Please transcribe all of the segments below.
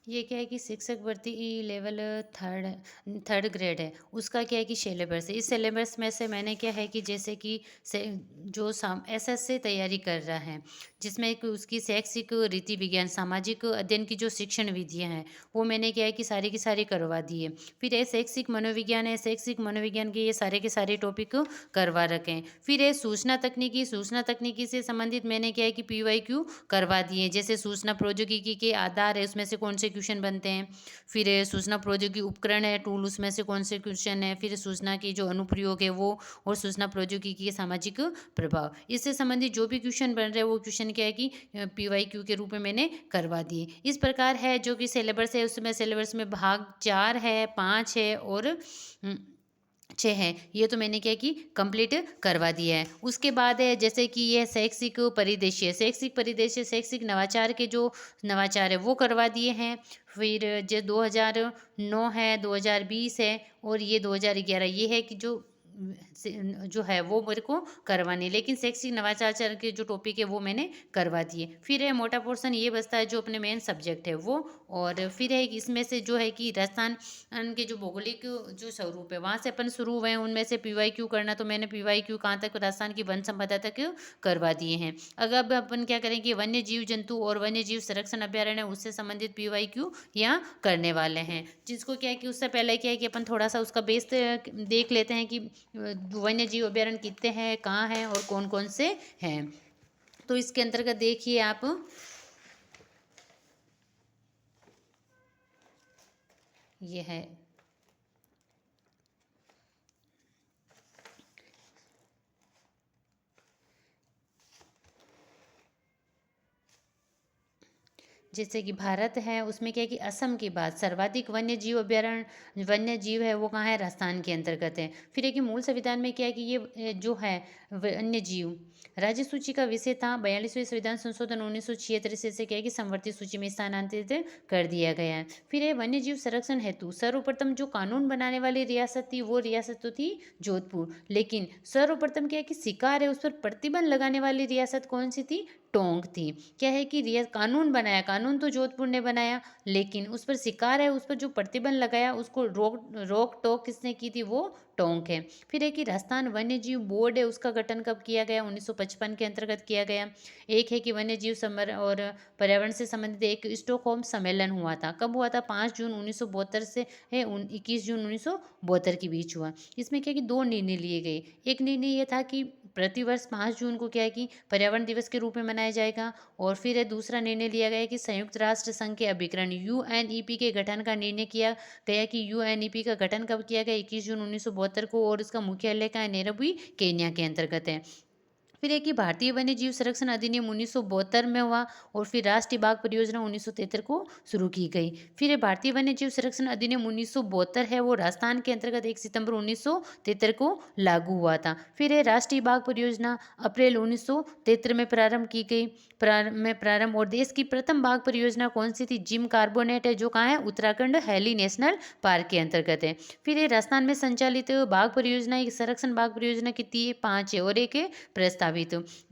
ये क्या है कि शिक्षक भर्ती लेवल थर्ड ग्रेड है, उसका क्या है कि सिलेबस है। इस सिलेबस में से मैंने क्या है कि जैसे कि से जो एसएससी तैयारी कर रहा है, जिसमें कि उसकी शैक्षिक रीति विज्ञान, सामाजिक अध्ययन की जो शिक्षण विधियाँ हैं, वो मैंने क्या है कि सारी की सारी करवा दी है। फिर ये शैक्षिक मनोविज्ञान है, शैक्षिक मनोविज्ञान के ये सारे के सारे टॉपिक करवा रखे हैं। फिर ये सूचना तकनीकी से संबंधित मैंने क्या है कि पीवाईक्यू करवा दिए। जैसे सूचना प्रौद्योगिकी के आधार है, उसमें से कौन से क्वेश्चन बनते हैं। फिर सूचना प्रौद्योगिकी उपकरण है, टूल, उसमें से कौन से क्वेश्चन है। फिर सूचना की जो अनुप्रयोग है वो, और सूचना प्रौद्योगिकी के सामाजिक प्रभाव, इससे संबंधित जो भी क्वेश्चन बन रहे हैं वो क्वेश्चन क्या है कि पीवाईक्यू के रूप में मैंने करवा दिए। इस प्रकार है जो कि सिलेबस है, उसमें सिलेबस में भाग 4 है, 5 है और 6 है। ये तो मैंने क्या कि कंप्लीट करवा दिया है। उसके बाद है जैसे कि ये शैक्षिक परिदृश्य शैक्षिक नवाचार के जो नवाचार है वो करवा दिए हैं। फिर जो 2009 है, 2020 है और ये 2011 ये है कि जो है वो मेरे को करवानी, लेकिन शैक्षिक नवाचार के जो टॉपिक है वो मैंने करवा दिए। फिर है मोटा पोर्शन ये बचता है जो अपने मेन सब्जेक्ट है वो। और फिर है कि इसमें से जो है कि राजस्थान के जो भौगोलिक जो स्वरूप है वहाँ से अपन शुरू हुए हैं, उनमें से पीवाईक्यू करना, तो मैंने पीवाईक्यू कहाँ तक, राजस्थान की वन संपदा तक करवा दिए हैं। अगर अब अपन क्या करेंगे, वन्य जीव जंतु और वन्य जीव संरक्षण अभ्यारण्य उससे संबंधित पीवाईक्यू यहाँ करने वाले हैं। जिसको क्या है कि उससे पहले क्या है कि अपन थोड़ा सा उसका बेस देख लेते हैं कि वन्य जीव अभ्यारण्य कितने हैं, कहाँ हैं और कौन कौन से हैं। तो इसके अंतर्गत देखिए आप, ये है जैसे कि भारत है, उसमें क्या है कि असम के बाद सर्वाधिक वन्य जीव अभ्यारण्य वन्य जीव है वो कहाँ है, राजस्थान के अंतर्गत है। फिर है कि मूल संविधान में क्या है कि ये जो है वन्य जीव राज्य सूची का विषय था। 42वें संविधान संशोधन 1976 से क्या है कि संवर्धित सूची में स्थानांतरित कर दिया गया है। फिर है वन्य जीव संरक्षण हेतु सर्वप्रथम जो कानून बनाने वाली रियासत थी वो रियासत तो थी जोधपुर, लेकिन सर्वप्रथम क्या है कि शिकार है उस पर प्रतिबंध लगाने वाली रियासत कौन सी थी, टोंक थी। क्या है कि रिया कानून बनाया, कानून तो जोधपुर ने बनाया, लेकिन उस पर शिकार है उस पर जो प्रतिबंध लगाया उसको रोक टोक किसने की थी, वो टोंक है। फिर है कि राजस्थान वन्य जीव बोर्ड है, उसका गठन कब किया गया, 1955 के अंतर्गत किया गया। एक है कि वन्य जीव समर और पर्यावरण से संबंधित एक स्टॉकहोम सम्मेलन हुआ था, कब हुआ था, 5 जून 1972 से है 21 जून 1972 के बीच हुआ। इसमें क्या है कि 2 निर्णय लिए गए। एक निर्णय ये था कि प्रतिवर्ष 5 जून को क्या है कि पर्यावरण दिवस के रूप में मनाया जाएगा। और फिर दूसरा निर्णय लिया गया कि संयुक्त राष्ट्र संघ के अभिकरण यूएनईपी के गठन का निर्णय किया गया कि यूएनईपी का गठन कब किया गया, 21 जून 1972 को, और उसका मुख्यालय का नैरोबी केन्या के अंतर्गत है। फिर एक कि भारतीय वन्य जीव संरक्षण अधिनियम 1972 में हुआ, और फिर राष्ट्रीय बाघ परियोजना 1973 को शुरू की गई। फिर ये भारतीय वन्य जीव संरक्षण अधिनियम 1972 है वो राजस्थान के अंतर्गत 1 सितंबर 1973 को लागू हुआ था। फिर ये राष्ट्रीय बाघ परियोजना अप्रैल 1973 में प्रारंभ की गई, प्रारंभ, और देश की प्रथम बाघ परियोजना कौन सी थी, जिम कार्बोनेट है, जो कहाँ है, उत्तराखंड हैली नेशनल पार्क के अंतर्गत है। फिर ये राजस्थान में संचालित बाघ परियोजना, एक संरक्षण बाघ परियोजना कितनी है, 5 है, और एक है प्रस्तावित।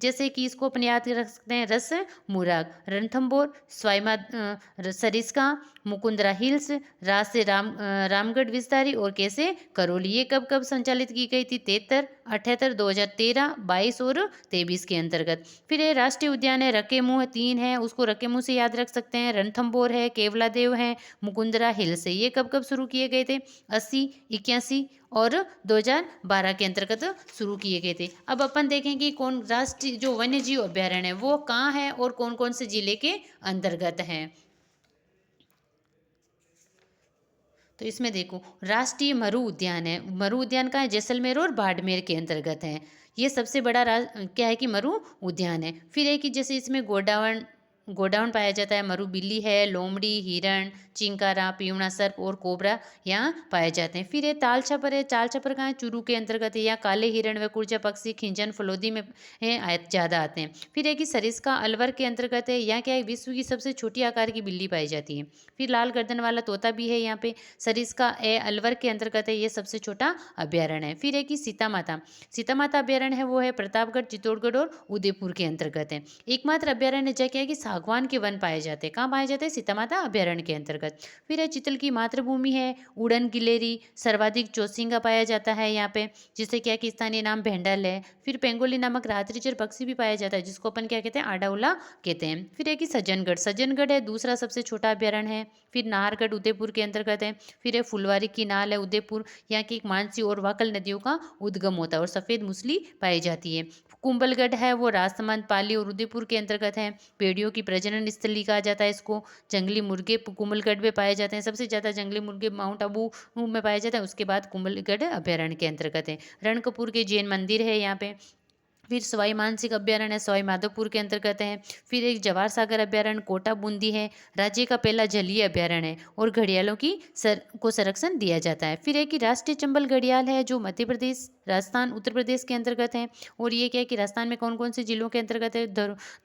जैसे कि इसको अपन याद रख सकते हैं, रस मुराग, रणथंबोर, सरिस्का, मुकुंदरा हिल्स, रामगढ़ विस्तारी और कैसे करौली, ये कब कब संचालित की गई थी, 73, 78, 2013, 22 और 23 के अंतर्गत। फिर ये राष्ट्रीय उद्यान है, रकेमू है, 3 है, उसको रकेमू से याद रख सकते हैं। रणथंबोर है, केवलादेव है, मुकुंदरा हिल्स है, ये कब कब शुरू किए गए थे, 80, 81 और 2012 के अंतर्गत शुरू किए गए थे। अब अपन देखें कि कौन राष्ट्रीय जो वन्य जीव अभ्यारण्य है वो कहाँ है और कौन कौन से जिले के अंतर्गत है। तो इसमें देखो, राष्ट्रीय मरु उद्यान है, मरु उद्यान का है, जैसलमेर और बाड़मेर के अंतर्गत है। ये सबसे बड़ा क्या है कि मरु उद्यान है। फिर है कि जैसे इसमें गोडावण गोडाउन पाया जाता है, मरु बिल्ली है, लोमड़ी, हिरण, चिंकारा, पीवड़ा सर्प और कोबरा यहाँ पाए जाते हैं। फिर ये ताल छपर है, ताल छपर कहाँ है, चूरू के अंतर्गत है। यहाँ काले हिरण व कुर्जा पक्षी खिंजन फलोदी में ज़्यादा आते हैं। फिर है कि सरिस्का अलवर के अंतर्गत है, यहाँ क्या है, विश्व की सबसे छोटी आकार की बिल्ली पाई जाती है। फिर लाल गर्दन वाला तोता भी है यहाँ पे, सरिस्का अलवर के अंतर्गत है, ये सबसे छोटा अभ्यारण्य है। फिर है कि सीता माता, सीता माता अभ्यारण्य है वो है प्रतापगढ़, चित्तौड़गढ़ और उदयपुर के अंतर्गत है। एकमात्र अभ्यारण्य जगह क्या है कि सागवान के वन पाए जाते हैं। कहाँ पाए जाते हैं? सीता माता अभयारण्य के अंतर्गत। फिर है चितल की मातृभूमि है, उड़न गिलेरी, सर्वाधिक चौसिंगा पाया जाता है यहाँ पे, जिससे क्या कि स्थानीय नाम भेंडल है। फिर पेंगोली नामक रात्रिचर पक्षी भी पाया जाता है, जिसको अपन क्या कहते हैं? आडाउला कहते हैं। फिर है कि सज्जनगढ़, सज्जनगढ़ है दूसरा सबसे छोटा अभयारण्य है। फिर नाहरगढ़ उदयपुर के अंतर्गत है। फिर है फुलवारी की नाल है उदयपुर, यहाँ की एक मानसी और वाकल नदियों का उद्गम होता है और सफ़ेद मूसली पाई जाती है। कुंभलगढ़ है वो राजसमंद, पाली और उदयपुर के अंतर्गत है। भेड़ियों की प्रजनन स्थली कहा जाता है इसको। जंगली मुर्गे कुंभलगढ़ में पाए जाते हैं, सबसे ज़्यादा जंगली मुर्गे माउंट आबू में पाए जाते हैं, उसके बाद कुंभलगढ़ अभयारण्य के अंतर्गत है। रणकपुर के जैन मंदिर है यहाँ पे। फिर सवाई मानसिंह अभ्यारण्य है, सवाई माधोपुर के अंतर्गत है। फिर एक जवाहर सागर अभ्यारण्य कोटा बूंदी है, राज्य का पहला जलीय अभ्यारण्य है और घड़ियालों की को संरक्षण दिया जाता है। फिर एक कि राष्ट्रीय चंबल घड़ियाल है जो मध्य प्रदेश, राजस्थान, उत्तर प्रदेश के अंतर्गत है। और ये क्या है कि राजस्थान में कौन कौन से जिलों के अंतर्गत है?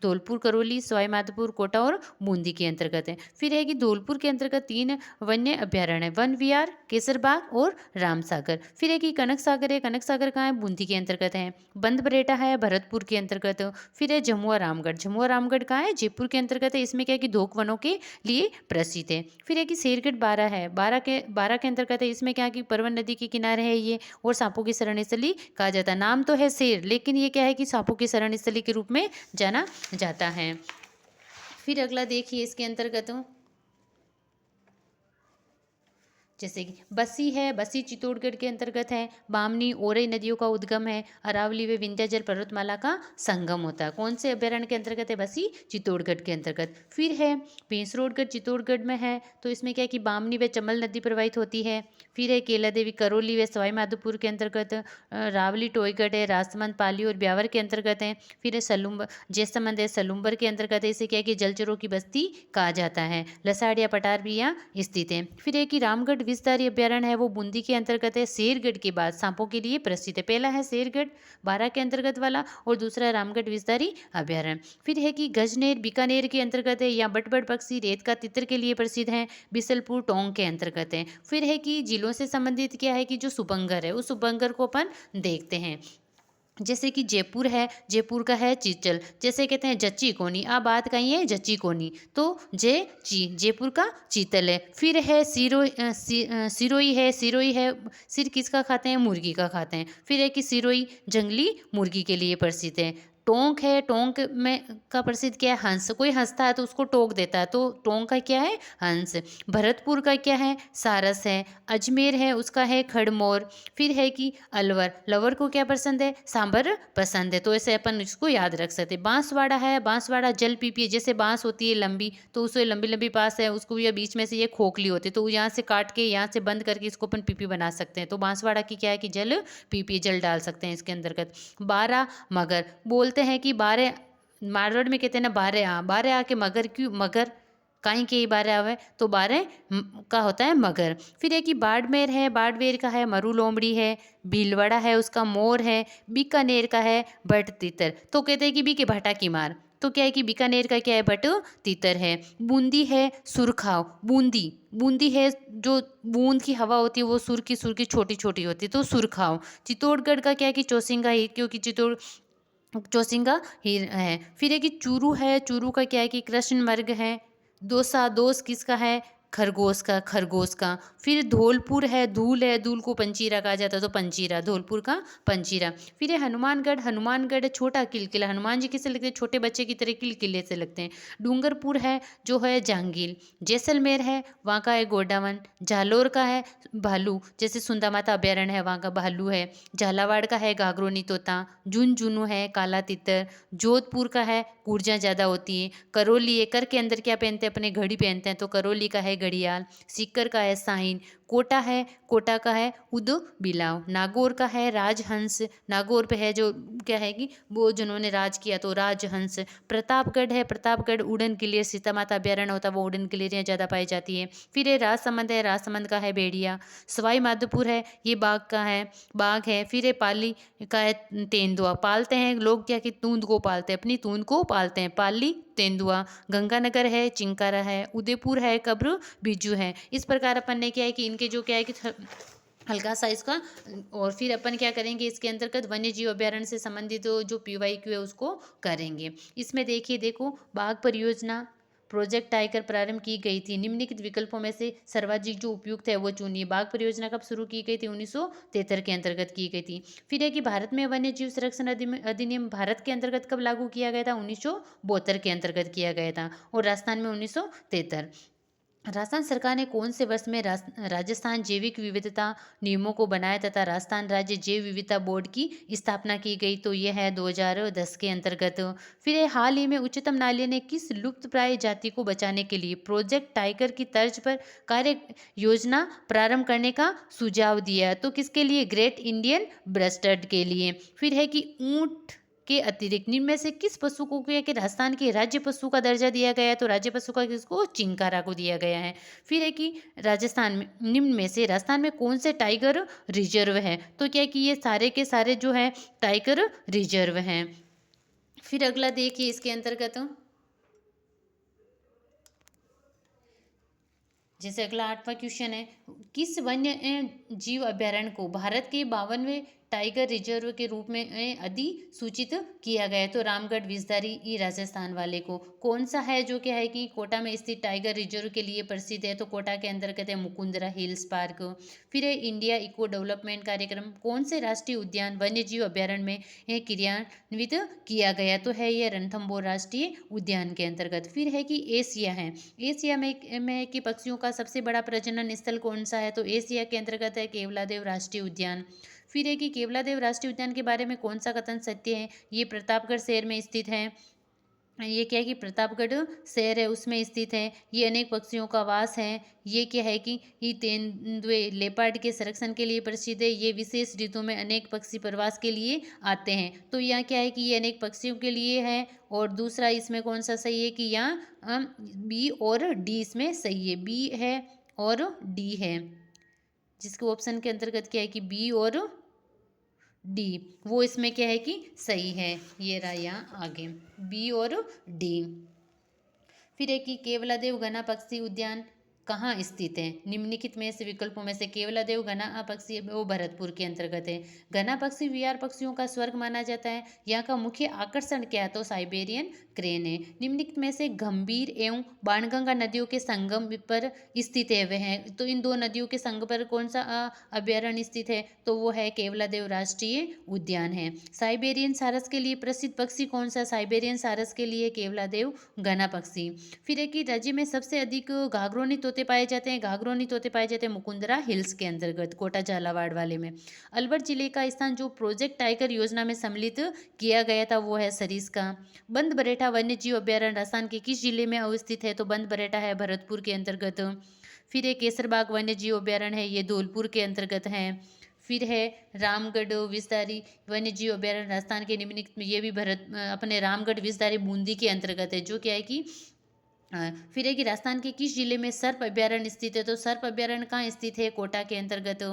धौलपुर, करौली, सवाई माधोपुर, कोटा और बूंदी के अंतर्गत है। फिर है कि धौलपुर के अंतर्गत 3 वन्य अभ्यारण्य है, वन विहार, केसरबाग और रामसागर। फिर है कि कनक सागर है, कनक सागर कहाँ है? बूंदी के अंतर्गत है। बंद बरेटा है भरतपुर के अंतर्गत। फिर है जमुआ रामगढ़, जमुआ रामगढ़ कहाँ है? जयपुर के अंतर्गत है। इसमें क्या है कि धोक वनों के लिए प्रसिद्ध है। फिर है कि शेरगढ़ बारा है, बारा के अंतर्गत है। इसमें क्या है कि परवन नदी के किनारे है ये और सांपों की शरण स्थली कहा जाता है। नाम तो है शेर, लेकिन ये क्या है कि सांपों की शरण स्थली के रूप में जाना जाता है। फिर अगला देखिए इसके अंतर्गत जैसे कि बस्सी है, बस्सी चित्तौड़गढ़ के अंतर्गत है। बामनी, ओरई नदियों का उद्गम है। अरावली व विंध्याचल पर्वतमाला का संगम होता है। कौन से अभ्यारण्य के अंतर्गत है? बस्सी चित्तौड़गढ़ के अंतर्गत। फिर है पेंसरोडगढ़ चित्तौड़गढ़ में है, तो इसमें क्या है कि बामनी व चमल नदी प्रवाहित होती है। फिर है केला देवी करौली व सवाई माधोपुर के अंतर्गत। रावली टोयगढ़ है, राजसमंद, पाली और ब्यावर के अंतर्गत है। फिर है सलुम्बर, जैसमंद है सलुम्बर के अंतर्गत है। इसे क्या है कि जलचरों की बस्ती कहा जाता है। लसाड़िया पटार भी यहाँ स्थित है। फिर है कि रामगढ़ विस्तारी अभ्यारण्य है वो बूंदी के अंतर्गत है। शेरगढ़ के बाद सांपों के लिए प्रसिद्ध है। पहला है शेरगढ़ बारा के अंतर्गत वाला और दूसरा है रामगढ़ विस्तारी अभ्यारण्य। फिर है कि गजनेर बीकानेर के अंतर्गत है। यहाँ बट पक्षी रेत का तितर के लिए प्रसिद्ध है। बिसलपुर टोंक के अंतर्गत है। फिर है कि जिलों से संबंधित क्या है कि जो सुबंगर है उस सुबंगर को अपन देखते हैं। जैसे कि जयपुर है, जयपुर का है चीचल, जैसे कहते हैं जच्ची कोनी, आ बात कहीं है जच्ची कोनी, तो जयपुर का चीतल है। फिर है सिरोई है, सिरोई है, सिर किसका खाते हैं? मुर्गी का खाते हैं। फिर है कि सिरोई जंगली मुर्गी के लिए प्रसिद्ध है। टोंक है, टोंक में का प्रसिद्ध क्या है? हंस, कोई हंसता है तो उसको टोक देता है, तो टोंक का क्या है? हंस। भरतपुर का क्या है? सारस है। अजमेर है उसका है खड़मोर। फिर है कि अलवर, लवर को क्या पसंद है? सांबर पसंद है, तो ऐसे अपन इसको याद रख सकते हैं। बांसवाड़ा है, बांसवाड़ा जल पीपी, जैसे बांस होती है लंबी, तो उसे लंबी लंबी बांस है उसको ये बीच में से ये खोखली होती है, तो यहाँ से काट के यहाँ से बंद करके इसको अपन पीपी बना सकते हैं। तो बांसवाड़ा की क्या है कि जल पीपी, जल डाल सकते हैं इसके अंतर्गत। बारह मगर, बोलते हैं कि बारह, मारवाड़ में कहते हैं ना बारह आ के मगर, क्यों मगर काई के बारह आवे, तो बारह का होता है मगर। फिर है कि बाड़मेर है, बाड़मेर का है मरु लोमड़ी है। भीलवाड़ा है उसका मोर है। बीकानेर का है भट तीतर, तो कहते हैं कि बी के भाटा की मार, तो क्या है कि बीकानेर का क्या है? भट तीतर है। बूंदी है सुरखाव, बूंदी, बूंदी है जो बूंद की हवा होती है वो सुर की छोटी छोटी होती है, तो सुरखाव। चित्तौड़गढ़ का क्या है कि चौसिंगा ही, क्योंकि चौसिंगा ही है। फिर है कि चूरू है, चूरू का क्या है कि कृष्ण मृग है। दोसा, दोस किसका है? खरगोश का। फिर धौलपुर है, धूल है, धूल को पंचीरा कहा जाता है, तो पंचीरा, धौलपुर का पंचीरा। फिर है हनुमानगढ़, हनुमानगढ़ छोटा किलकिला, हनुमान जी किससे लगते हैं? छोटे बच्चे की तरह किले से लगते हैं। डूंगरपुर है जो है जांगील। जैसलमेर है वहाँ का है गोडावन। जालोर का है भालू, जैसे सुंदा माता अभ्यारण्य है वहाँ का भालू है। झालावाड़ का है गागरोनी तोता। झुंझुनू है काला तितर। जोधपुर का है ऊर्जा ज़्यादा होती है। करौली है, कर के अंदर क्या पहनते हैं? अपने घड़ी पहनते हैं, तो करौली का है घड़ियाल। सीकर का है साहिन। कोटा है, कोटा का है उद बिलाव। नागौर का है राजहंस, नागौर पे है जो क्या है कि वो जिन्होंने राज किया, तो राजहंस। प्रतापगढ़ है, प्रतापगढ़ उड़न गिलेर, सीता माता अभ्यारण्य होता है वो उड़न गिलेरियाँ ज़्यादा पाई जाती है। फिर है राजसमंद है, राजसमंद का है भेड़िया। सवाई माधोपुर है, ये बाघ है। फिर है पाली का है तेंदुआ, पालते हैं लोग क्या कि तूंद को पालते हैं, अपनी तूंद को पालते हैं, पाली तेंदुआ। गंगानगर है, चिंकारा है। उदयपुर है, कब्र बिज्जू है। इस प्रकार अपन ने क्या है कि इनके जो क्या है कि हल्का सा इसका। और फिर अपन क्या करेंगे इसके अंतर्गत वन्य जीव अभयारण्य से संबंधित जो PYQ है उसको करेंगे। इसमें देखिए, देखो, बाघ परियोजना प्रोजेक्ट टाइगर प्रारंभ की गई थी, निम्नलिखित विकल्पों में से सर्वाधिक जो उपयुक्त है वो चुनिए। बाघ परियोजना कब शुरू की गई थी? 1973 के अंतर्गत की गई थी। फिर है कि भारत में वन्य जीव संरक्षण अधिनियम भारत के अंतर्गत कब लागू किया गया था? 1972 के अंतर्गत किया गया था। और राजस्थान में 1973। राजस्थान सरकार ने कौन से वर्ष में राजस्थान जैविक विविधता नियमों को बनाया तथा राजस्थान राज्य जैव विविधता बोर्ड की स्थापना की गई? तो यह है 2010 के अंतर्गत। फिर ये हाल ही में उच्चतम न्यायालय ने किस लुप्तप्राय जाति को बचाने के लिए प्रोजेक्ट टाइगर की तर्ज पर कार्य योजना प्रारंभ करने का सुझाव दिया? तो किसके लिए? ग्रेट इंडियन बस्टर्ड के लिए। फिर है कि ऊंट के अतिरिक्त निम्न में से किस पशु को क्या कि राजस्थान के राज्य पशु का दर्जा दिया गया है? तो राज्य पशु का किसको? चिंकारा को दिया गया है। फिर है कि राजस्थान में निम्न में से राजस्थान में कौन से टाइगर रिजर्व है? तो क्या है कि ये सारे के सारे जो है टाइगर रिजर्व हैं। फिर अगला देखिए इसके अंतर्गत, जैसे अगला 8वां क्वेश्चन है, किस वन्य जीव अभयारण्य को भारत के 52वें टाइगर रिजर्व के रूप में अधिसूचित किया गया है? तो रामगढ़ विजदारी, ये राजस्थान वाले को। कौन सा है जो क्या है कि कोटा में स्थित टाइगर रिजर्व के लिए प्रसिद्ध है? तो कोटा के अंतर्गत है मुकुंदरा हिल्स पार्क। फिर है इंडिया इको डेवलपमेंट कार्यक्रम कौन से राष्ट्रीय उद्यान वन्य जीव अभयारण्य में क्रियान्वित किया गया? तो है ये रणथंभौर राष्ट्रीय उद्यान के अंतर्गत। फिर है कि एशिया है, एशिया में कि पक्षियों का सबसे बड़ा प्रजनन स्थल कौन सा है? तो एशिया के अंतर्गत है केवलादेव राष्ट्रीय उद्यान। फिर है कि केवलादेव राष्ट्रीय उद्यान के बारे में कौन सा कथन सत्य है? ये प्रतापगढ़ शहर में स्थित है। ये क्या है कि प्रतापगढ़ शहर है उसमें स्थित है। ये अनेक पक्षियों का वास है। ये क्या है कि ये तेंदुए लेपर्ड के संरक्षण के लिए प्रसिद्ध है। ये विशेष ऋतु में अनेक पक्षी प्रवास के लिए आते हैं। तो यहाँ क्या है कि ये अनेक पक्षियों के लिए है। और दूसरा इसमें कौन सा सही है कि यहाँ बी और डी इसमें सही है, बी है और डी है, जिसके ऑप्शन के अंतर्गत क्या है कि बी और डी, वो इसमें क्या है कि सही है। ये रहा यहाँ आगे बी और डी। फिर है कि केवलादेव घना पक्षी उद्यान कहाँ स्थित है? निम्नलिखित में से विकल्पों में से केवलादेव घना पक्षी वो भरतपुर के अंतर्गत है। घना पक्षी विहार पक्षियों का स्वर्ग माना जाता है। यहाँ का मुख्य आकर्षण क्या है? तो साइबेरियन क्रेन है। निम्नलिखित में से गंभीर एवं बाणगंगा नदियों के संगम पर स्थित है वह है। तो इन दो नदियों के संगम पर कौन सा अभ्यारण्य स्थित है? तो वो है केवलादेव राष्ट्रीय उद्यान है। साइबेरियन सारस के लिए प्रसिद्ध पक्षी कौन सा? साइबेरियन सारस के लिए केवलादेव घना पक्षी। फिर है कि राज्य में सबसे अधिक घाघरोनी तोते पाए जाते हैं। घाघरोनी तोते पाए जाते हैं मुकुंदरा हिल्स के अंतर्गत, कोटा झालावाड़ वाले में। अलवर जिले का स्थान जो प्रोजेक्ट टाइगर योजना में सम्मिलित किया गया था वो है सरिस्का। बंद बरेठा वन्य जीव अभ्यारण्य राजस्थान के किस जिले में अवस्थित है? तो बंद बरेठा है भरतपुर के अंतर्गत। फिर एक केसरबाग वन्य जीव अभ्यारण्य है, ये धौलपुर के अंतर्गत है। फिर है रामगढ़ विस्तारी वन्य जीव अभ्यारण्य राजस्थान के निम्नलिखित में, ये भी अपने रामगढ़ विस्तारी बूंदी के अंतर्गत है, जो क्या है कि फिर है कि राजस्थान के किस जिले में सर्प अभ्यारण्य स्थित है? तो सर्प अभ्यारण्य कहाँ स्थित है? कोटा के अंतर्गत।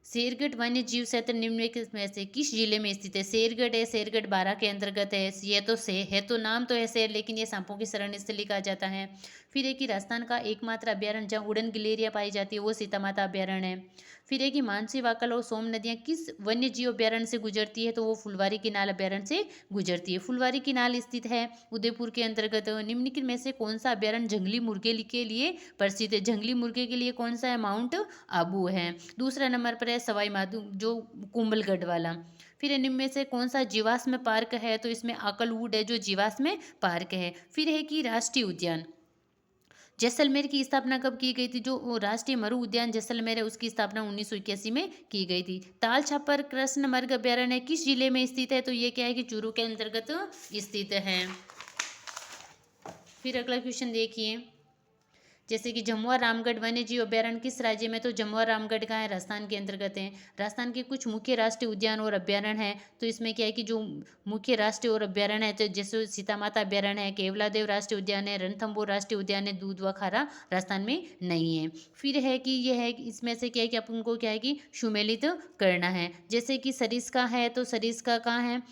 शेरगढ़ वन्य जीव क्षेत्र निम्नलिखित में से किस जिले में स्थित है? शेरगढ़ है, शेरगढ़ बारा के अंतर्गत है। ये तो से है, तो नाम तो है शेर, लेकिन ये सांपों की शरण स्थली कहा जाता है। फिर है कि राजस्थान का एकमात्र अभ्यारण्य जहाँ उड़न गिलेरिया पाई जाती है वो सीता माता अभ्यारण्य है। फिर है कि मानसी, वाकल और सोम नदियाँ किस वन्य जीव अभ्यारण्य से गुजरती है? तो वो फुलवारी किनाल अभ्यारण्य से गुजरती है। फुलवारी किनाल स्थित है उदयपुर के अंतर्गत। निम्नलिखित में से कौन सा अभ्यारण्य जंगली मुर्गे के लिए प्रसिद्ध है? जंगली मुर्गे के लिए कौन सा है? माउंट आबू है। दूसरा नंबर पर है सवाई माधो जो कुंभलगढ़ वाला। फिर इनमें में से कौन सा जीवाश्म पार्क है? तो इसमें आकलवुड है जो जीवाश्म पार्क है। फिर है कि राष्ट्रीय उद्यान जैसलमेर की स्थापना कब की गई थी? जो राष्ट्रीय मरु उद्यान जैसलमेर है उसकी स्थापना 1981 में की गई थी। ताल छापर कृष्णमर्ग अभ्यारण्य किस जिले में स्थित है? तो ये क्या है कि चूरू के अंतर्गत स्थित है। फिर अगला क्वेश्चन देखिए, जैसे कि जमुआ रामगढ़ वन्य जीव अभ्यारण्य किस राज्य में? तो जमुआ रामगढ़ का है राजस्थान के अंतर्गत है। राजस्थान के कुछ मुख्य राष्ट्रीय उद्यान और अभ्यारण्य है, तो इसमें क्या है कि जो मुख्य राष्ट्रीय और अभ्यारण्य है तो जैसे सीता माता अभ्यारण्य है, केवलादेव राष्ट्रीय उद्यान है, रणथंभौर राष्ट्रीय उद्यान है, दूध व खारा राजस्थान में नहीं है। फिर है कि यह है इसमें से क्या है कि अपन को क्या है कि सुमेलित करना है। जैसे कि सरिस्का है, तो सरिस्का कहाँ है?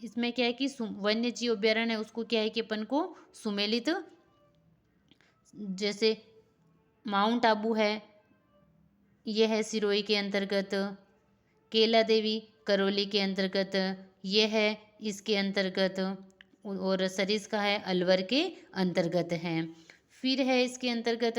इसमें क्या है कि वन्य जीव अभ्यारण्य है उसको क्या है कि अपन को सुमेलित, जैसे माउंट आबू है, ये है सिरोही के अंतर्गत। केला देवी करौली के अंतर्गत, ये है इसके अंतर्गत। और सरिस्का है अलवर के अंतर्गत है। फिर है इसके अंतर्गत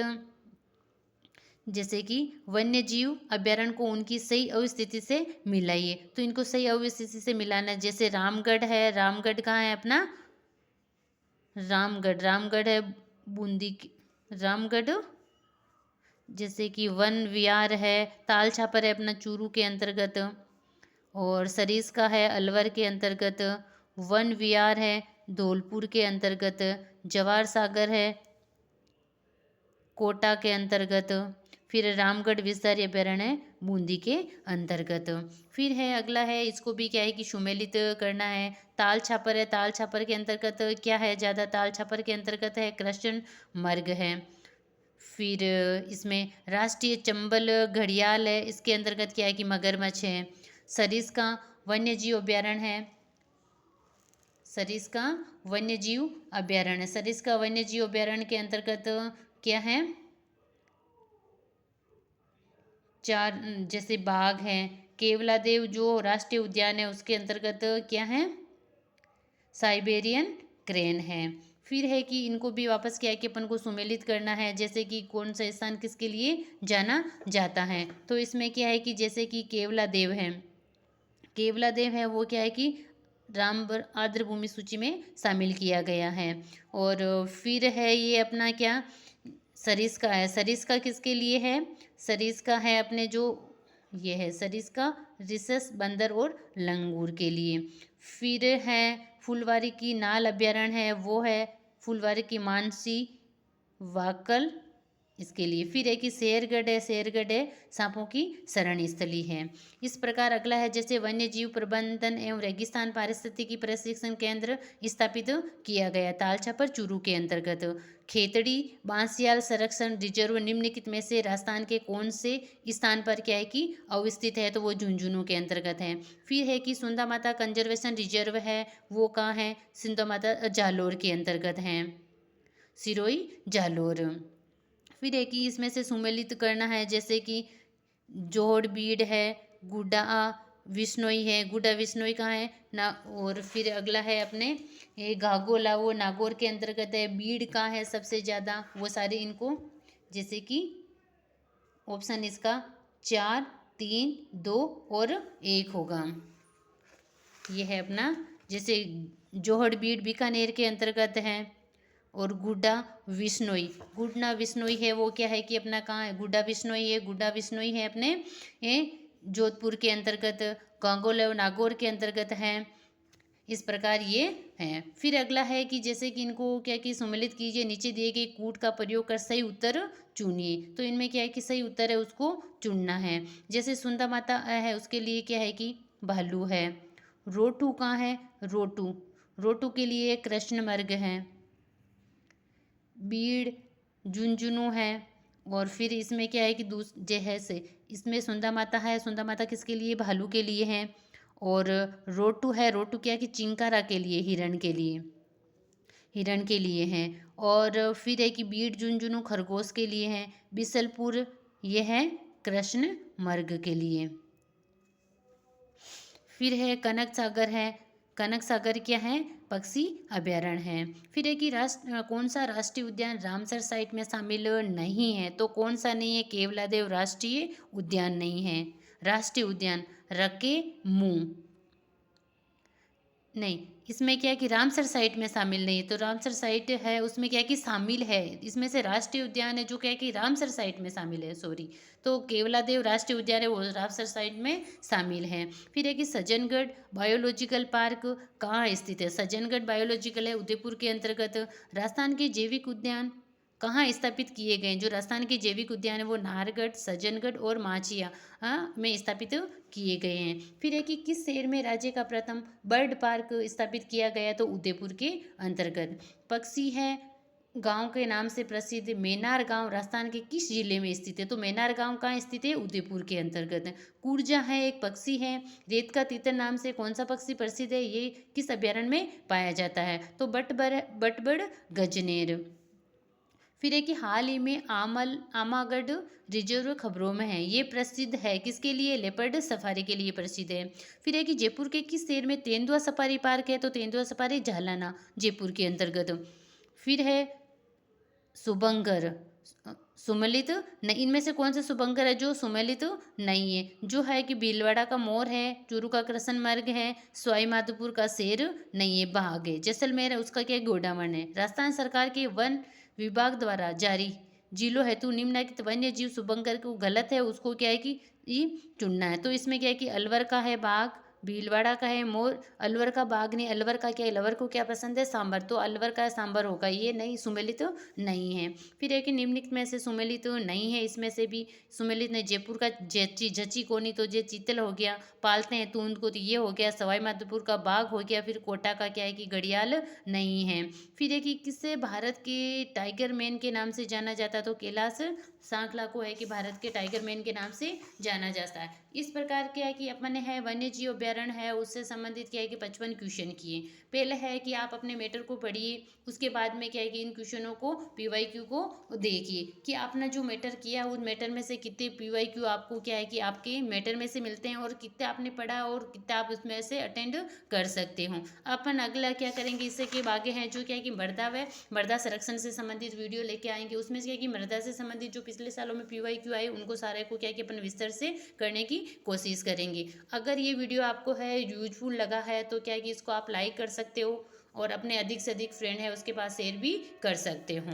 जैसे कि वन्य जीव अभ्यारण्य को उनकी सही अवस्थिति से मिलाइए, तो इनको सही अवस्थिति से मिलाना है। जैसे रामगढ़ है, रामगढ़ कहाँ है अपना, रामगढ़, रामगढ़ है बूंदी की, रामगढ़। जैसे कि वन विहार है, ताल छापर है अपना चूरू के अंतर्गत। और सरिस्का है अलवर के अंतर्गत। वन विहार है धौलपुर के अंतर्गत। जवार सागर है कोटा के अंतर्गत। फिर रामगढ़ विस्तार अभ्यारण्य है बूंदी के अंतर्गत। फिर है अगला है, इसको भी क्या है कि सुमेलित करना है। ताल छापर है, ताल छापर के अंतर्गत क्या है ज़्यादा, ताल छापर के अंतर्गत है कृष्ण मर्ग है। फिर इसमें राष्ट्रीय चंबल घड़ियाल है, इसके अंतर्गत क्या है कि मगरमच्छ है। सरिस्का वन्य जीव अभ्यारण्य है, सरिस्का वन्य जीव अभ्यारण्य, सरिस्का वन्य जीव अभ्यारण्य के अंतर्गत क्या है, चार जैसे बाघ है। केवलादेव जो राष्ट्रीय उद्यान है उसके अंतर्गत क्या है, साइबेरियन क्रेन है। फिर है कि इनको भी वापस क्या है कि अपन को सुमेलित करना है, जैसे कि कौन सा स्थान किसके लिए जाना जाता है। तो इसमें क्या है कि जैसे कि केवलादेव है, केवलादेव है वो क्या है कि राम आर्द्र भूमि सूची में शामिल किया गया है। और फिर है ये अपना क्या, सरिस्का है, सरिस्का किसके लिए है, सरिस्का है अपने जो ये है सरिस्का रिसस बंदर और लंगूर के लिए। फिर है फुलवारी की नाल अभ्यारण्य है, वो है फुलवारी की मानसी वाकल इसके लिए। फिर है कि शेरगढ़ है, शेरगढ़ है सांपों की शरण स्थली है। इस प्रकार अगला है जैसे वन्य जीव प्रबंधन एवं रेगिस्तान पारिस्थितिकी प्रशिक्षण केंद्र स्थापित किया गया ताल छापर चूरू के अंतर्गत। खेतड़ी बांसियाल संरक्षण रिजर्व निम्नलिखित में से राजस्थान के कौन से स्थान पर क्या है कि अवस्थित है, तो वो झुंझुनू के अंतर्गत है। फिर है कि सुंदा माता कंजर्वेशन रिजर्व है, वो कहाँ है, सुंदा माता जालोर के अंतर्गत है, सिरोही जालोर। फिर है कि इसमें से सुमेलित करना है, जैसे कि जोड़ बीड़ है, गुड्डा विश्नोई है, गुड्डा विश्नोई कहाँ है ना। और फिर अगला है अपने ये घागोला, वो नागौर के अंतर्गत है। बीड़ कहाँ है सबसे ज़्यादा, वो सारे इनको जैसे कि ऑप्शन इसका 4, 3, 2 और 1 होगा। ये है अपना जैसे जोहड़ बीड़ बीकानेर के अंतर्गत है। और गुड्डा विश्नोई, गुड्डा विश्नोई है वो क्या है कि अपना कहाँ है, गुड्डा विश्नोई है, गुड्डा विश्नोई है अपने ये जोधपुर के अंतर्गत। गांगोलव नागौर के अंतर्गत है। इस प्रकार ये हैं। फिर अगला है कि जैसे कि इनको क्या कि सम्मिलित कीजिए, नीचे दिए गए कूट का प्रयोग कर सही उत्तर चुनिए। तो इनमें क्या है कि सही उत्तर है उसको चुनना है। जैसे सुंदा माता है उसके लिए क्या है कि भालू है। रोटू कहाँ है, रोटू, रोटू के लिए कृष्ण मर्ग है। बीड़ झुंझुनू है। और फिर इसमें क्या है कि जे है से इसमें सुंदा माता है, सुंदा माता किसके लिए, भालू के लिए है। और रोटू है, रोटू क्या है कि चिंकारा के लिए, हिरण के लिए, हिरण के लिए हैं। और फिर है कि बीड़ झुंझुनू खरगोश के लिए हैं। बिसलपुर ये है कृष्ण मर्ग के लिए। फिर है कनक सागर है, कनक सागर क्या है, पक्षी अभ्यारण्य है। फिर है कि कौन सा राष्ट्रीय उद्यान रामसर साइट में शामिल नहीं है, तो कौन सा नहीं है, केवलादेव राष्ट्रीय उद्यान नहीं है। राष्ट्रीय उद्यान रके मुंह नहीं, इसमें क्या है कि रामसर साइट में शामिल नहीं है, तो रामसर साइट है उसमें क्या है कि शामिल है। इसमें से राष्ट्रीय उद्यान है जो क्या है कि रामसर साइट में शामिल है, सॉरी, तो केवलादेव राष्ट्रीय उद्यान है वो रामसर साइट में शामिल है। फिर है कि सज्जनगढ़ बायोलॉजिकल पार्क कहाँ स्थित है, सज्जनगढ़ बायोलॉजिकल है उदयपुर के अंतर्गत। राजस्थान के जैविक उद्यान कहाँ स्थापित किए गए, जो राजस्थान के जैविक उद्यान है वो नाहरगढ़, सज्जनगढ़ और माचिया में स्थापित किए गए हैं। फिर है कि किस शहर में राज्य का प्रथम बर्ड पार्क स्थापित किया गया, तो उदयपुर के अंतर्गत। पक्षी है गांव के नाम से प्रसिद्ध मेनार गांव राजस्थान के किस जिले में स्थित है, तो मेनार गांव कहाँ स्थित है, उदयपुर के अंतर्गत। कुर्जा है एक पक्षी है। रेत का तीतर नाम से कौन सा पक्षी प्रसिद्ध है, ये किस अभ्यारण्य में पाया जाता है, तो बटबड़ गजनेर। फिर है कि हाल ही में आमागढ़ रिजर्व खबरों में है, ये प्रसिद्ध है किसके लिए, लेपर्ड सफारी के लिए प्रसिद्ध है। फिर है कि जयपुर के किस शहर में तेंदुआ सफारी पार्क है, तो तेंदुआ सफारी जालाना जयपुर के अंतर्गत। फिर है सुबंकर सुमेलित नहीं, इनमें से कौन सा सुबंकर है जो सुमेलित नहीं है, जो है कि भीलवाड़ा का मोर है, चूरू का कृष्ण मृग है, सवाई माधोपुर का शेर नहीं है, बाघ है, जैसलमेर है उसका क्या है, घोड़ावण है। राजस्थान सरकार के वन विभाग द्वारा जारी जिलों हेतु निम्नलिखित वन्य जीव सुबंकर को गलत है, उसको क्या है कि चुनना है। तो इसमें क्या है कि अलवर का है बाघ, भीलवाड़ा का है मोर, अलवर का बाघ नहीं, अलवर का क्या है, अलवर को क्या पसंद है, सांबर, तो अलवर का सांबर होगा, ये नहीं सुमेलित तो नहीं है। फिर है कि निम्नलिखित में से सुमेलित तो नहीं है, इसमें से भी सुमेलित ने जयपुर का जची जची कोनी तो ये चीतल हो गया, पालते हैं तो उनको तो ये हो गया, सवाई माधोपुर का बाघ हो गया, फिर कोटा का क्या है कि घड़ियाल नहीं है। फिर है कि किससे भारत के टाइगर मैन के नाम से जाना जाता, तो कैलाश सांखला को है कि भारत के टाइगर मैन के नाम से जाना जाता है। इस प्रकार क्या है कि अपने है वन्य जीव अभ्यारण्य है, उससे संबंधित क्या है कि 55 क्वेश्चन किए। पहले है कि आप अपने मैटर को पढ़िए, उसके बाद में क्या है कि इन क्वेश्चनों को पीवाईक्यू को देखिए कि आपने जो मैटर किया उस मैटर में से कितने पीवाईक्यू आपको क्या है कि आपके मैटर में से मिलते हैं, और कितने आपने पढ़ा और कितना आप उसमें से अटेंड कर सकते हो। अपन अगला क्या करेंगे, इससे के आगे हैं जो क्या है कि मृदा संरक्षण से संबंधित वीडियो लेके आएंगे, उसमें से क्या है कि मृदा से संबंधित जो पिछले सालों में पीवाईक्यू आए उनको सारे को क्या है कि अपन विस्तार से करने की कोशिश करेंगे। अगर ये वीडियो आपको है यूजफुल लगा है तो क्या है कि इसको आप लाइक कर सकते हो, और अपने अधिक से अधिक फ्रेंड है उसके पास शेयर भी कर सकते हो।